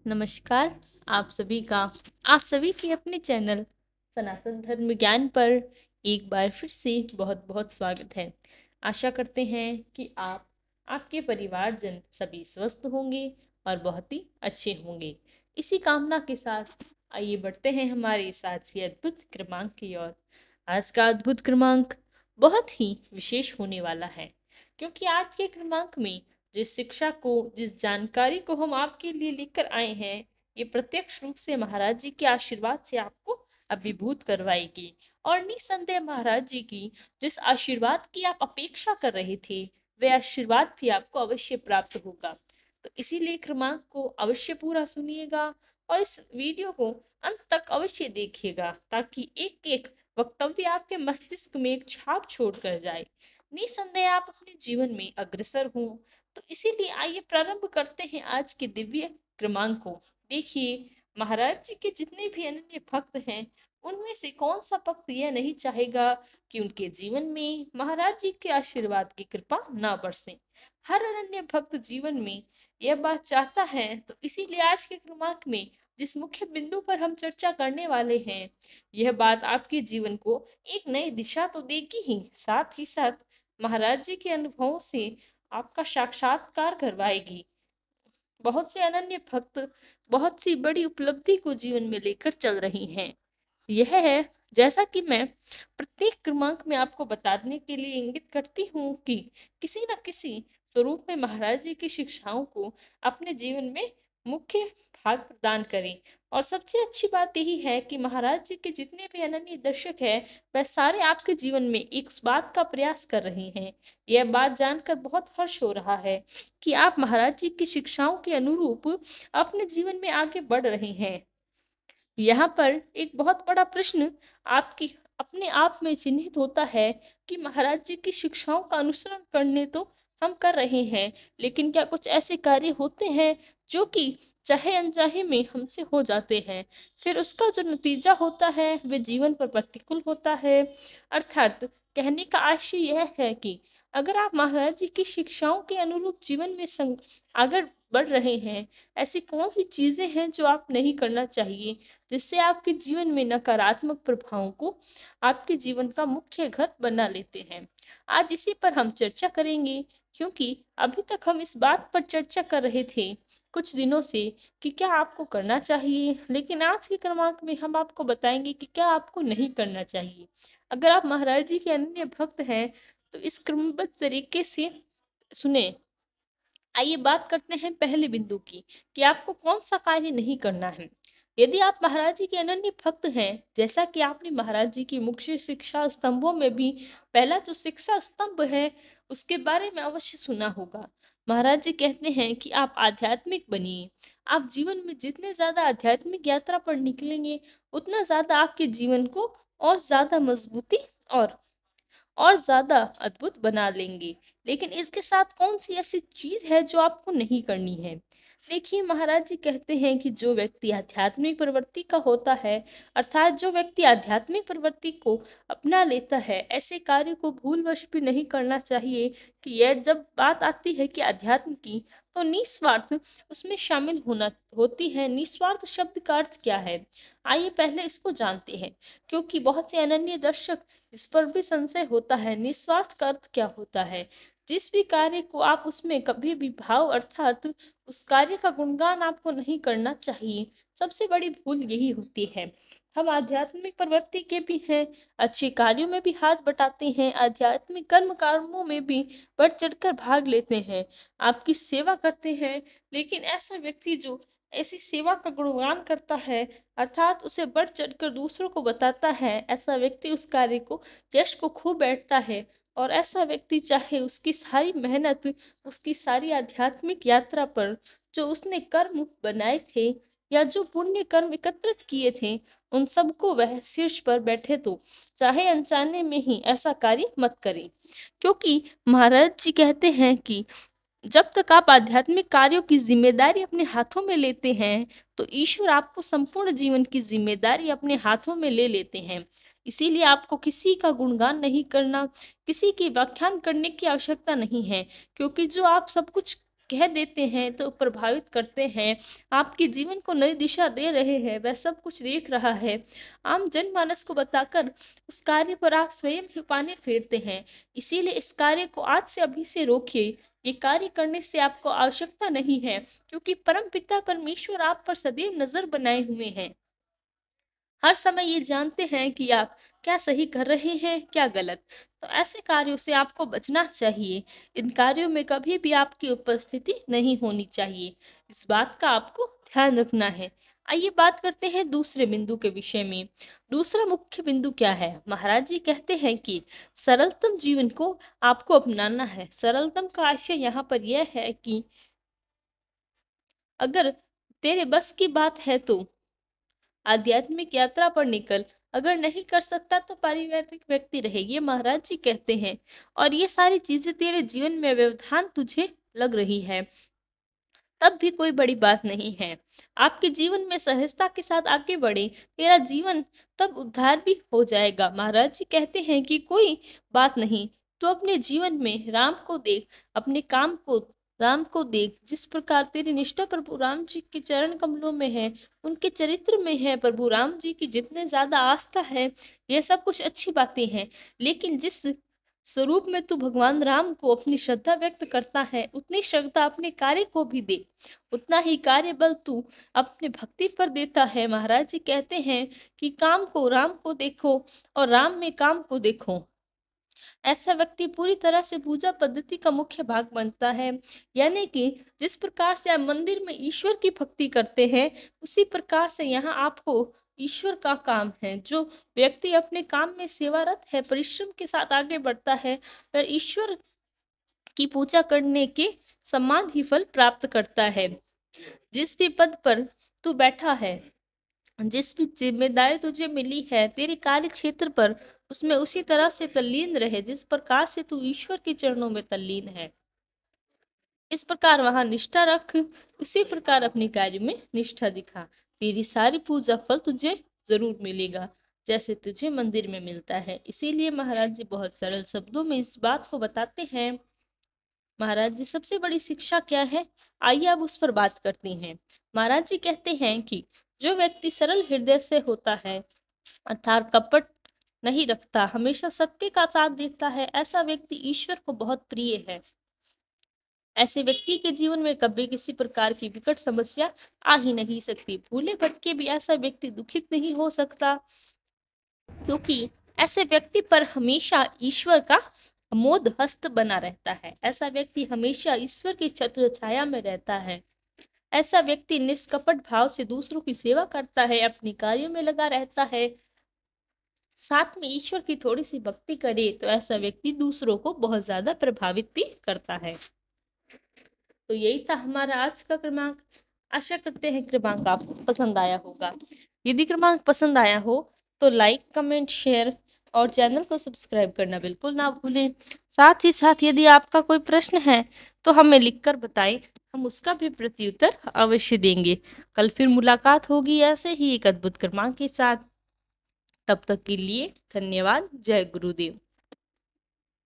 नमस्कार। आप सभी का आप सभी के अपने चैनल सनातन धर्म ज्ञान पर एक बार फिर से बहुत बहुत स्वागत है। आशा करते हैं कि आपके परिवारजन सभी स्वस्थ होंगे और बहुत ही अच्छे होंगे। इसी कामना के साथ आइए बढ़ते हैं हमारे इस आज के अद्भुत क्रमांक की ओर। आज का अद्भुत क्रमांक बहुत ही विशेष होने वाला है, क्योंकि आज के क्रमांक में जिस शिक्षा को, जिस जानकारी को हम आपके लिए लेकर आए हैं, ये प्रत्यक्ष रूप से महाराज जी के आशीर्वाद से आपको अभिभूत करवाएगी। और निसंदेह महाराज जी की जिस आशीर्वाद की आप अपेक्षा कर रहे थे, वह आशीर्वाद भी आपको अवश्य प्राप्त होगा। तो इसीलिए क्रमांक को अवश्य पूरा सुनिएगा और इस वीडियो को अंत तक अवश्य देखिएगा, ताकि एक एक वक्तव्य आपके मस्तिष्क में एक छाप छोड़ कर जाए। निसंदेह आप अपने जीवन में अग्रसर हों। तो इसीलिए आइए प्रारंभ करते हैं आज के दिव्य क्रमांक को। देखिए, महाराज जी के जितने भी अनन्य भक्त हैं, उनमें से कौन सा भक्त यह नहीं चाहेगा कि उनके जीवन में महाराज जी के आशीर्वाद की कृपा ना बरसे। हर अनन्य भक्त जीवन में यह बात चाहता है। तो इसीलिए आज के क्रमांक में जिस मुख्य बिंदु पर हम चर्चा करने वाले हैं, यह बात आपके जीवन को एक नई दिशा तो देगी ही, साथ ही साथ महाराज जी के अनुभवों से आपका साक्षात्कार करवाएगी। बहुत से अनन्य भक्त बहुत सी बड़ी उपलब्धि को जीवन में लेकर चल रही हैं। यह है, जैसा कि मैं प्रत्येक क्रमांक में आपको बताने के लिए इंगित करती हूँ कि किसी न किसी स्वरूप में महाराज जी की शिक्षाओं को अपने जीवन में मुख्य भाग प्रदान करें। और सबसे अच्छी बात यही है कि महाराज जी के जितने भी अनन्य दर्शक हैं, वह सारे आपके जीवन में एक बात का प्रयास कर रहे हैं। यह बात जानकर बहुत हर्ष हो रहा है कि आप महाराज जी की शिक्षाओं के अनुरूप अपने जीवन में आगे बढ़ रहे हैं। यहाँ पर एक बहुत बड़ा प्रश्न आपकी अपने आप में चिन्हित होता है कि महाराज जी की शिक्षाओं का अनुसरण करने तो हम कर रहे हैं, लेकिन क्या कुछ ऐसे कार्य होते हैं जो कि चाहे अनचाहे में हमसे हो जाते हैं, फिर उसका जो नतीजा होता है वह जीवन पर प्रतिकूल होता है। अर्थात कहने का आशय यह है कि अगर आप महाराज जी की शिक्षाओं के अनुरूप जीवन में आगे बढ़ रहे हैं, ऐसी कौन सी चीजें हैं जो आप नहीं करना चाहिए, जिससे आपके जीवन में नकारात्मक प्रभावों को आपके जीवन का मुख्य घर बना लेते हैं। आज इसी पर हम चर्चा करेंगे, क्योंकि अभी तक हम इस बात पर चर्चा कर रहे थे कुछ दिनों से कि क्या आपको करना चाहिए, लेकिन आज के क्रमांक में हम आपको बताएंगे कि क्या आपको नहीं करना चाहिए। अगर आप महाराज जी के अनन्य भक्त हैं तो इस क्रमबद्ध तरीके से सुने। आइए बात करते हैं पहले बिंदु की कि आपको कौन सा कार्य नहीं करना है। यदि आप महाराज जी के अनन्य भक्त हैं, जैसा कि आपने महाराज जी की मुख्य शिक्षा स्तंभों में भी पहला जो शिक्षा स्तंभ है उसके बारे में अवश्य सुना होगा। महाराज जी कहते हैं कि आप आध्यात्मिक बनिए। आप जीवन में जितने ज्यादा आध्यात्मिक यात्रा पर निकलेंगे, उतना ज्यादा आपके जीवन को और ज्यादा मजबूती और ज्यादा अद्भुत बना लेंगे। लेकिन इसके साथ कौन सी ऐसी चीज है जो आपको नहीं करनी है। देखिए, महाराज जी कहते हैं कि जो व्यक्ति आध्यात्मिक प्रवृत्ति का होता है, अर्थात जो व्यक्ति आध्यात्मिक प्रवृत्ति को अपना लेता है, ऐसे कार्य को भूलवश भी नहीं करना चाहिए। कि यह जब बात आती है कि अध्यात्म की, तो निस्वार्थ उसमें शामिल होना होती है। निस्वार्थ शब्द का अर्थ क्या है, आइए पहले इसको जानते हैं, क्योंकि बहुत से अनन्य दर्शक इस पर भी संशय होता है। निस्वार्थ का अर्थ क्या होता है। जिस भी कार्य को आप उसमें कभी भी भाव अर्थात उस कार्य का गुणगान आपको नहीं करना चाहिए। सबसे बड़ी भूल यही होती है। हम आध्यात्मिक प्रवृत्ति के भी हैं, अच्छे कार्यों में भी हाथ बटाते हैं, आध्यात्मिक कर्मों में भी बढ़ चढ़कर भाग लेते हैं, आपकी सेवा करते हैं। लेकिन ऐसा व्यक्ति जो ऐसी सेवा का गुणगान करता है, अर्थात उसे बढ़ चढ़कर दूसरों को बताता है, ऐसा व्यक्ति उस कार्य को, यश को खो बैठता है। और ऐसा व्यक्ति चाहे उसकी सारी मेहनत, उसकी सारी आध्यात्मिक यात्रा पर जो उसने कर्म बनाए थे या जो पुण्य कर्म एकत्रित किए थे, उन सबको वह शीर्ष पर बैठे तो चाहे अनजाने में ही ऐसा कार्य मत करें। क्योंकि महाराज जी कहते हैं कि जब तक आप आध्यात्मिक कार्यों की जिम्मेदारी अपने हाथों में लेते हैं, तो ईश्वर आपको संपूर्ण जीवन की जिम्मेदारी अपने हाथों में ले लेते हैं। इसीलिए आपको किसी का गुणगान नहीं करना, किसी की व्याख्यान करने की आवश्यकता नहीं है, क्योंकि जो आप सब कुछ कह देते हैं तो प्रभावित करते हैं, आपके जीवन को नई दिशा दे रहे हैं, वह सब कुछ देख रहा है। आम जनमानस को बताकर उस कार्य पर आप स्वयं ही पानी फेरते हैं। इसीलिए इस कार्य को आज से अभी से रोकिए। ये कार्य करने से आपको आवश्यकता नहीं है, क्योंकि परमपिता परमेश्वर आप पर सदैव नजर बनाए हुए हैं। हर समय ये जानते हैं कि आप क्या सही कर रहे हैं, क्या गलत। तो ऐसे कार्यों से आपको बचना चाहिए। इन कार्यों में कभी भी आपकी उपस्थिति नहीं होनी चाहिए। इस बात का आपको ध्यान रखना है। आइए बात करते हैं दूसरे बिंदु के विषय में। दूसरा मुख्य बिंदु क्या है? महाराज जी कहते हैं कि सरलतम जीवन को आपको अपनाना है। सरलतम का आशय यहाँ पर यह है कि अगर तेरे बस की बात है तो आध्यात्मिक यात्रा पर निकल। अगर नहीं कर सकता तो पारिवारिक व्यक्ति रहे, ये महाराज जी कहते हैं। और ये सारी चीजें तेरे जीवन में व्यवधान तुझे लग रही है, तब भी कोई बड़ी बात नहीं है। आपके जीवन में सहजता के साथ आगे बढ़े, तेरा जीवन तब उद्धार भी हो जाएगा। महाराज जी कहते हैं कि कोई बात नहीं, तो अपने जीवन में राम को देख, अपने काम को राम को देख। जिस प्रकार तेरी निष्ठा प्रभु राम जी के चरण कमलों में है, उनके चरित्र में है, प्रभु राम जी की जितने ज्यादा आस्था है, यह सब कुछ अच्छी बातें हैं। लेकिन जिस स्वरूप में तू भगवान राम को अपनी श्रद्धा व्यक्त करता है, उतनी श्रद्धा अपने कार्य को भी दे। उतना ही कार्य बल तू अपने भक्ति पर देता है। महाराज जी कहते हैं कि काम को राम को देखो और राम में काम को देखो। ऐसा व्यक्ति पूरी तरह से पूजा पद्धति का मुख्य भाग बनता है। यानी कि जिस प्रकार से आप मंदिर में ईश्वर की भक्ति करते हैं, उसी प्रकार से यहाँ आपको ईश्वर का काम है। जो व्यक्ति अपने काम में सेवारत है, परिश्रम के साथ आगे बढ़ता है, वह ईश्वर की पूजा करने के समान ही फल प्राप्त करता है। जिस भी पद पर तू बैठा है, जिस भी जिम्मेदारी तुझे मिली है तेरे कार्य क्षेत्र पर, उसमें उसी तरह से तल्लीन रहे जिस प्रकार से तू ईश्वर के चरणों में तल्लीन है। इस प्रकार वहां निष्ठा रख, उसी प्रकार अपने कार्य में निष्ठा दिखा। तेरी सारी पूजा फल तुझे जरूर मिलेगा, जैसे तुझे मंदिर में मिलता है। इसीलिए महाराज जी बहुत सरल शब्दों में इस बात को बताते हैं। महाराज जी सबसे बड़ी शिक्षा क्या है, आइए अब उस पर बात करते हैं। महाराज जी कहते हैं कि जो व्यक्ति सरल हृदय से होता है, अर्थात कपट नहीं रखता, हमेशा सत्य का साथ देता है, ऐसा व्यक्ति ईश्वर को बहुत प्रिय है। ऐसे व्यक्ति के जीवन में कभी किसी प्रकार की विकट समस्या आ ही नहीं सकती। भूले भटके भी ऐसा व्यक्ति दुखित नहीं हो सकता, क्योंकि ऐसे व्यक्ति पर हमेशा ईश्वर का अमोद हस्त बना रहता है। ऐसा व्यक्ति हमेशा ईश्वर की छत्र छाया में रहता है। ऐसा व्यक्ति निष्कपट भाव से दूसरों की सेवा करता है, अपने कार्यों में लगा रहता है, साथ में ईश्वर की थोड़ी सी भक्ति करे, तो ऐसा व्यक्ति दूसरों को बहुत ज्यादा प्रभावित भी करता है। तो यही था हमारा आज का क्रमांक। आशा करते हैं क्रमांक आपको पसंद आया होगा। यदि क्रमांक पसंद आया हो तो लाइक, कमेंट, शेयर और चैनल को सब्सक्राइब करना बिल्कुल ना भूलें। साथ ही साथ यदि आपका कोई प्रश्न है तो हमें लिखकर बताएं, हम उसका भी प्रत्युत्तर अवश्य देंगे। कल फिर मुलाकात होगी ऐसे ही एक अद्भुत क्रमांक के साथ। तब तक के लिए धन्यवाद। जय गुरुदेव।